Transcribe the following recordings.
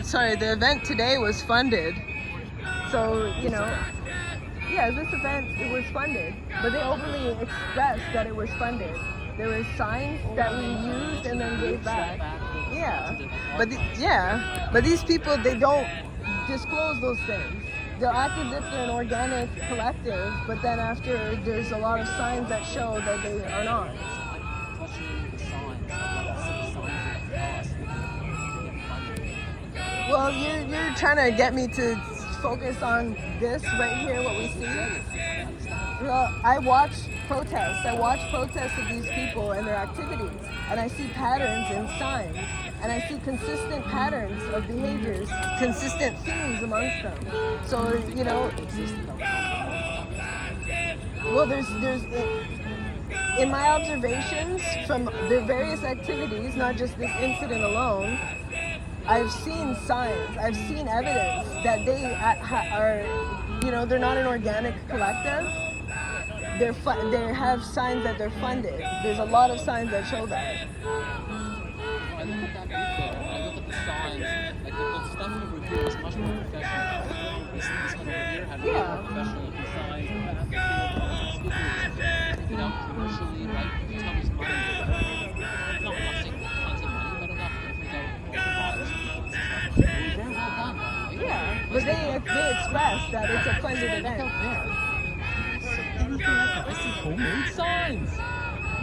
Sorry, the event today was funded. So, you know, yeah, this event, it was funded. But they openly expressed that it was funded. There was signs that we used and then gave back. Yeah. But these people, they don't disclose those things. They'll act as if they're an organic collective, but then after there's a lot of signs that show that they are not. Well, you're trying to get me to focus on this right here, what we see. Well, I watch protests. I watch protests of these people and their activities, and I see patterns and signs, and I see consistent patterns of behaviors, consistent themes amongst them. So, you know, well, there's in my observations from their various activities, not just this incident alone, I've seen signs, I've seen evidence that they are, you know, they're not an organic collective. They have signs that they're funded. There's a lot of signs that show that. I look at that video, I look at the signs, like the stuff over here is much more professional. This one over here had really more professional looking signs. You know, commercially, right? You tell me some money. I'm not saying tons of money, but enough to print out very well done, right? Yeah, but they express that it's a funded event. Look out there. Anything like that. I see homemade signs.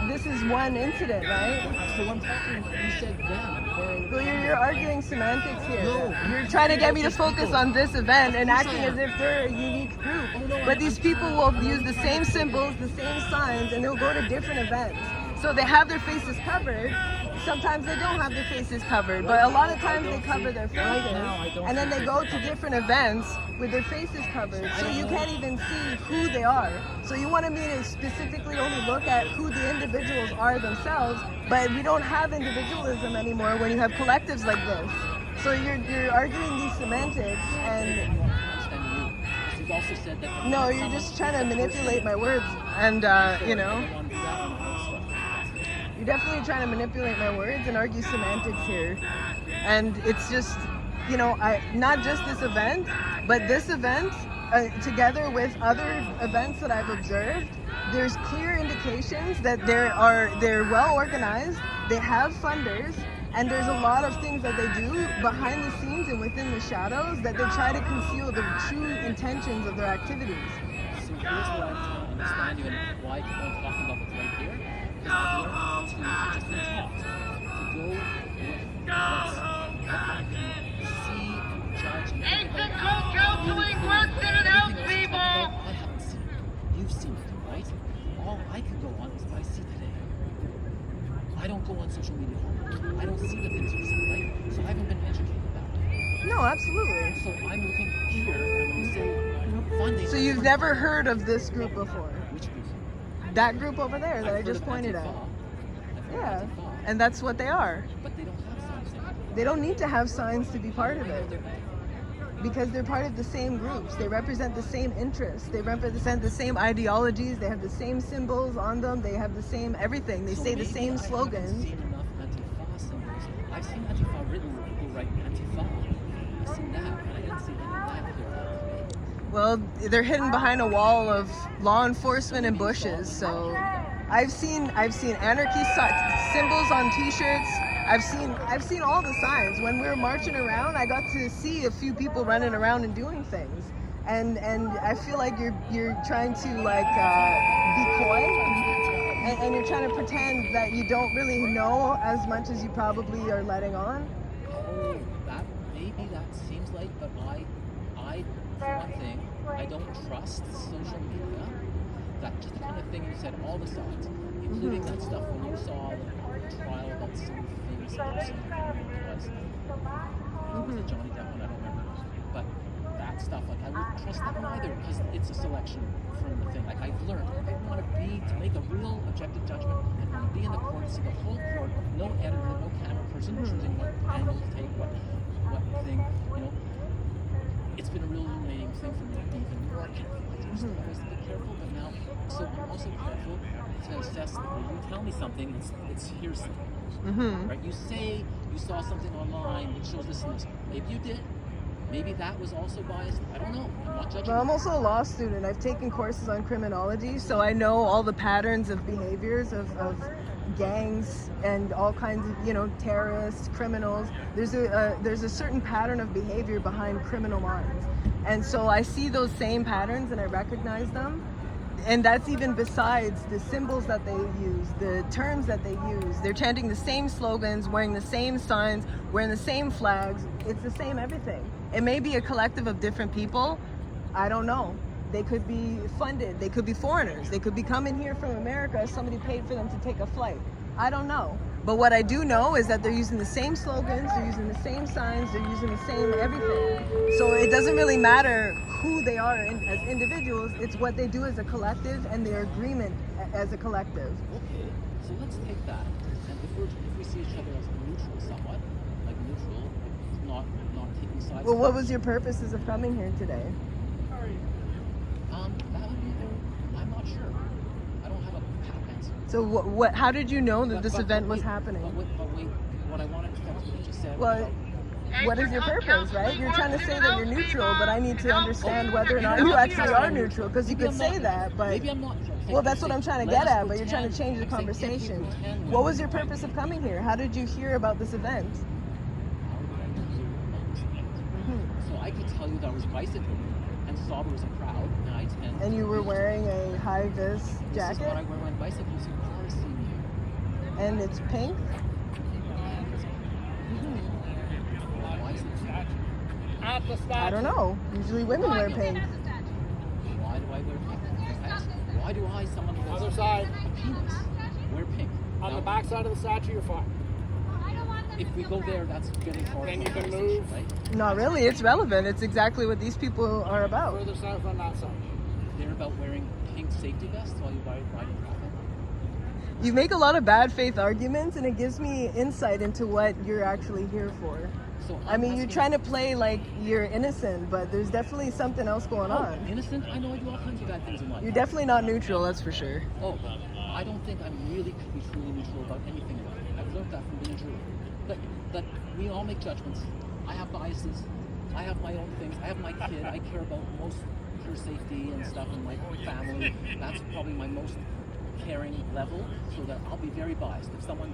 This is one incident, right? So I'm talking, you said them. Well, you're arguing semantics here. No. You're trying to get me to focus on this event and acting as if they're a unique group. But these people will use the same symbols, the same signs, and they'll go to different events. So they have their faces covered. Sometimes they don't have their faces covered, but a lot of times they cover their faces, and then they go to different events with their faces covered, so you can't even see who they are. So you wanted me to specifically only look at who the individuals are themselves, but we don't have individualism anymore when you have collectives like this. So you're arguing these semantics, and You've also said that. No, you're just trying to manipulate my words, and you know. You're definitely trying to manipulate my words and argue semantics here. And it's just, you know, not just this event, but this event, together with other events that I've observed, there's clear indications that they're well organized, they have funders, and there's a lot of things that they do behind the scenes and within the shadows that they try to conceal the true intentions of their activities. So here's what I'm trying to understand you and why people are talking about what's right here. Because I've learned to just been taught to go with what I can see and judge and think Ancient about. counseling works and it helps people! I haven't seen it. You've seen it, right? All I can go on is what I see today. I don't go on social media. I don't see the things you see, right? So I haven't been educated about it. No, absolutely. So I'm looking here, and when you say funding... So you've never heard of this group before? Which group? That group over there that I just pointed at. Yeah, and that's what they are. But they don't have signs there. They don't need to have signs to be part of it. Because they're part of the same groups. They represent the same interests. They represent the same ideologies. They have the same symbols on them. They have the same everything. They say the same slogans. I've seen enough Antifa symbols. I've seen Antifa written where people write Antifa. I've seen that, and I didn't see any of that here. Well, they're hidden behind a wall of law enforcement and bushes. So I've seen anarchy symbols on T-shirts. I've seen all the signs. When we were marching around, I got to see a few people running around and doing things. And I feel like you're trying to like be coy, and you're trying to pretend that you don't really know as much as you probably are letting on. Oh, maybe that seems like, but I for one thing, I don't trust social media. That just the kind of thing you said, all the signs, including that stuff when you saw the trial about some famous person, was it Johnny Depp one? I don't remember. But that stuff, like I wouldn't trust that one either because it's a selection from the thing. Like I've learned, I want to make a real objective judgment. I want to be in the court, see the whole court, no editor, no camera person choosing what angle to take, what thing, you know. It's been a real illuminating thing for me to be even more careful. I used to always be careful, but now, so I'm also careful to assess that when you tell me something, it's hearsay. Right? You say you saw something online that shows this and this. Maybe you did. Maybe that was also biased. I don't know. I'm not judging. Well, I'm also a law student. I've taken courses on criminology, so I know all the patterns of behaviors of gangs and all kinds of, you know, terrorists, criminals. There's a certain pattern of behavior behind criminal minds. And so I see those same patterns and I recognize them. And that's even besides the symbols that they use, the terms that they use. They're chanting the same slogans, wearing the same signs, wearing the same flags. It's the same everything. It may be a collective of different people. I don't know. They could be funded. They could be foreigners. They could be coming here from America. Somebody paid for them to take a flight. I don't know. But what I do know is that they're using the same slogans, they're using the same signs, they're using the same everything. So it doesn't really matter who they are as individuals, it's what they do as a collective and their agreement as a collective. Okay, so let's take that. And if we see each other as neutral somewhat, like neutral, like not taking sides. Well, what was your purposes of coming here today? That would be there. I'm not sure. I don't have a pat answer. So what? How did you know that this event was happening? But wait, what I wanted to what you just said. Well, what is your purpose, right? You're trying to say that you're neutral, but I need to understand whether or not you actually are neutral, because you could say that, but maybe I'm not. well, that's what I'm trying to get at, but you're trying to change the conversation. What was your purpose of coming here? How did you hear about this event? So I could tell you that I was bicycling and saw there was a crowd, and I tend. And you were wearing a high-vis jacket? This is what I wear when I bicycle, so cars see me. And it's pink? I don't know. Usually women wear pink. Why do I wear pink? Why do I, someone who has Other side. a penis, wear pink? On the back side of the statue, you're fine. If we go there, that's getting far. Then you from can the move. station, right? Not really. It's relevant. It's exactly what these people are about. Further south on that side. They're about wearing pink safety vests while you ride traffic. You make a lot of bad faith arguments, and it gives me insight into what you're actually here for. So I mean, you're trying to play like you're innocent, but there's definitely something else going on. Innocent? I know I do all kinds of bad things in life. You're definitely not neutral, that's for sure. Oh, I don't think I'm really could be truly neutral about anything in life. I've learned that from being a jury. That we all make judgments. I have biases. I have my own things. I have my kid. I care about most her safety and stuff in my family. That's probably my most caring level, so that I'll be very biased. If someone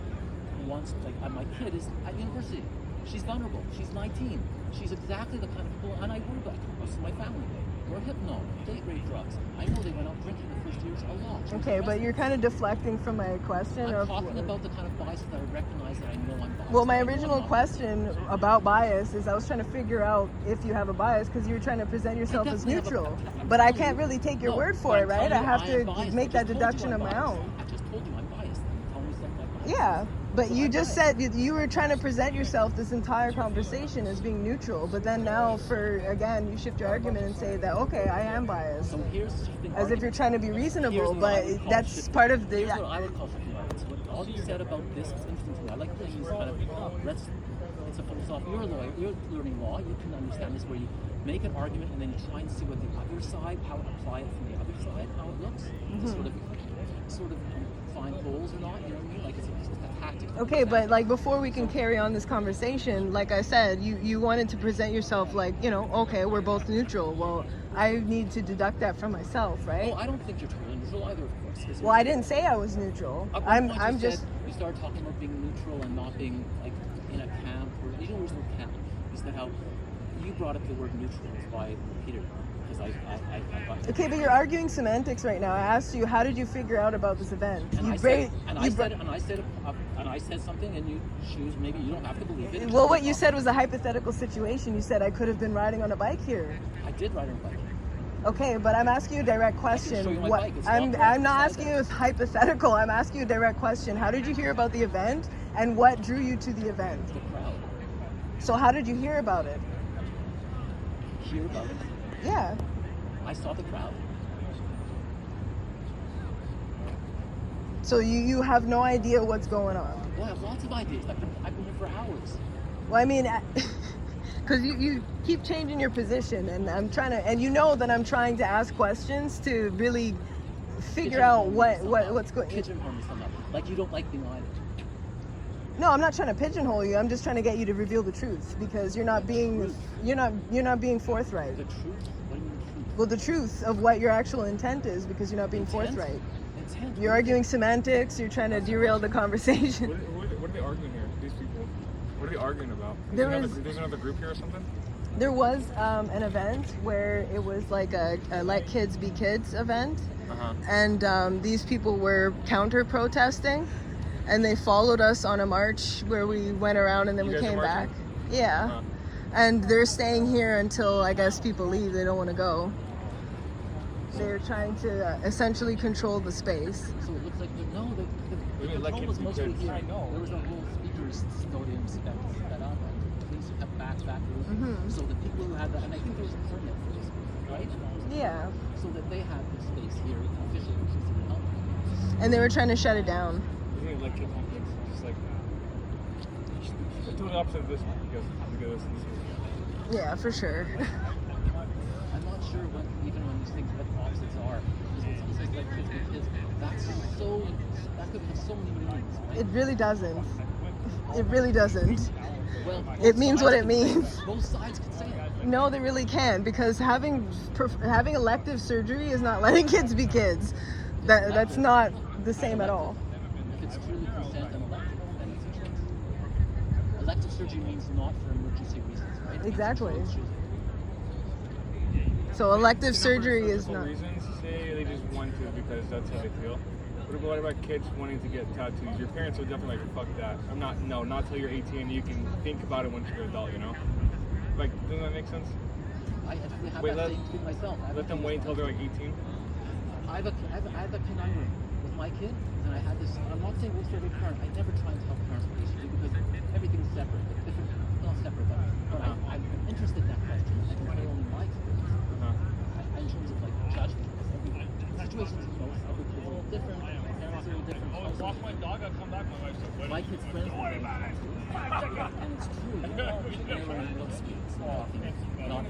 wants, like my kid is at university. She's vulnerable. She's 19. She's exactly the kind of people, and I worry about most of my family. Or hypno, date rape drugs. I know they went out drinking the first years a lot. Okay, but you're kind of deflecting from my question. I'm talking about the kind of bias that I recognize that I know I'm biased. Well, my original question about bias is I was trying to figure out if you have a bias because you're trying to present yourself as neutral. But I can't really take your word for it, right? I have to make that deduction on my own. I just told you I'm biased. Tell me something I'm biased. Yeah, but you just said you were trying to present yourself this entire conversation as being neutral, but then now again, you shift your argument and say that, okay, I am biased. So here's the as if you're trying to be reasonable, but that's part of the... Here's what I would call shifting arguments. What all you said about this instance, I like playing these kind of, it's a philosophy. You're a lawyer, you're learning law, you can understand this, where you make an argument and then you try and see what the other side, how to apply it from the other side, how it looks, to sort of find holes or not, you know what I mean? Like it's a tactic. Okay, but like before we can carry on this conversation, like I said, you wanted to present yourself like, you know, okay, we're both neutral. Well, I need to deduct that from myself, right? Oh, I don't think you're totally neutral either, of course. Well, I didn't say I was neutral. I'm just... You started talking about being neutral and not being like in a camp, or you don't use the word camp. You said how you brought up the word neutral, that's why I repeated it. Because I got Okay, but you're arguing semantics right now. I asked you, how did you figure out about this event? And I said something, and you choose. Maybe you don't have to believe it. Well, what you said was a hypothetical situation. You said I could have been riding on a bike here. I did ride on a bike. Okay, but I'm asking you a direct question. show you my What bike. It's I'm not not asking you a hypothetical. I'm asking you a direct question. How did you hear about the event, and what drew you to the event? The crowd. So how did you hear about it? Hear about it. Yeah. I saw the crowd. So you have no idea what's going on. Well, I have lots of ideas. I've been here for hours. Well, I mean, because you keep changing your position, and I'm trying to, and you know that I'm trying to ask questions to really figure out what's going. Pigeonhole me somehow. Like you don't like being lied. No, I'm not trying to pigeonhole you. I'm just trying to get you to reveal the truth because you're not being forthright. The truth? What do you mean the truth? Well, the truth of what your actual intent is because you're not being Intent? forthright. Intent? You're arguing semantics. You're trying to derail the conversation. What are they arguing here? These people. What are they arguing about? There's another group here or something? There was an event where it was like a Let Kids Be Kids event. And these people were counter-protesting, and they followed us on a march where we went around and then we came back. Yeah. And they're staying here until, I guess, people leave. They don't want to go. They're trying to essentially control the space. So it looks like the control was mostly here. There was a whole speakers stadium set up, and the police kept back rooms. So the people who had that, and I think there was a permit for this, right? Yeah. So that they had the space here officially, which is to help. And they were trying to shut it down. Isn't it like kids on kids? Just like the total opposite of this because look at this. Yeah, for sure. I'm not sure even when these things what the opposites are. Because when someone says like kids be kids, that could have so many meanings, right? It really doesn't. It really doesn't. Well, It means what it means. Both sides can say it. No, they really can because having elective surgery is not letting kids be kids. That's not the same at all. If it's truly consent and elective, then it's a choice. Elective surgery means not for emergency reasons, right? Exactly. It's a choice. So elective surgery is not. Reasons say they just want to because that's how they feel. What about kids wanting to get tattoos? Your parents are definitely like, fuck that. Not till you're 18. You can think about it once you're an adult, you know? Like, doesn't that make sense? I actually have that thing to myself. Let them wait until they're like 18? I have a conundrum with my kid, and I had this. I'm not saying it works for every parent. I never try to help parents with this because everything's separate. Different, not separate, but I'm interested in that question. I can tell only my experience. In terms of like judgment, situations, every kid's a little different. Parents are a little different. Walk my dog. I'll come back. My kids' friends are getting tattoos, and it's true. They learn what speaks, not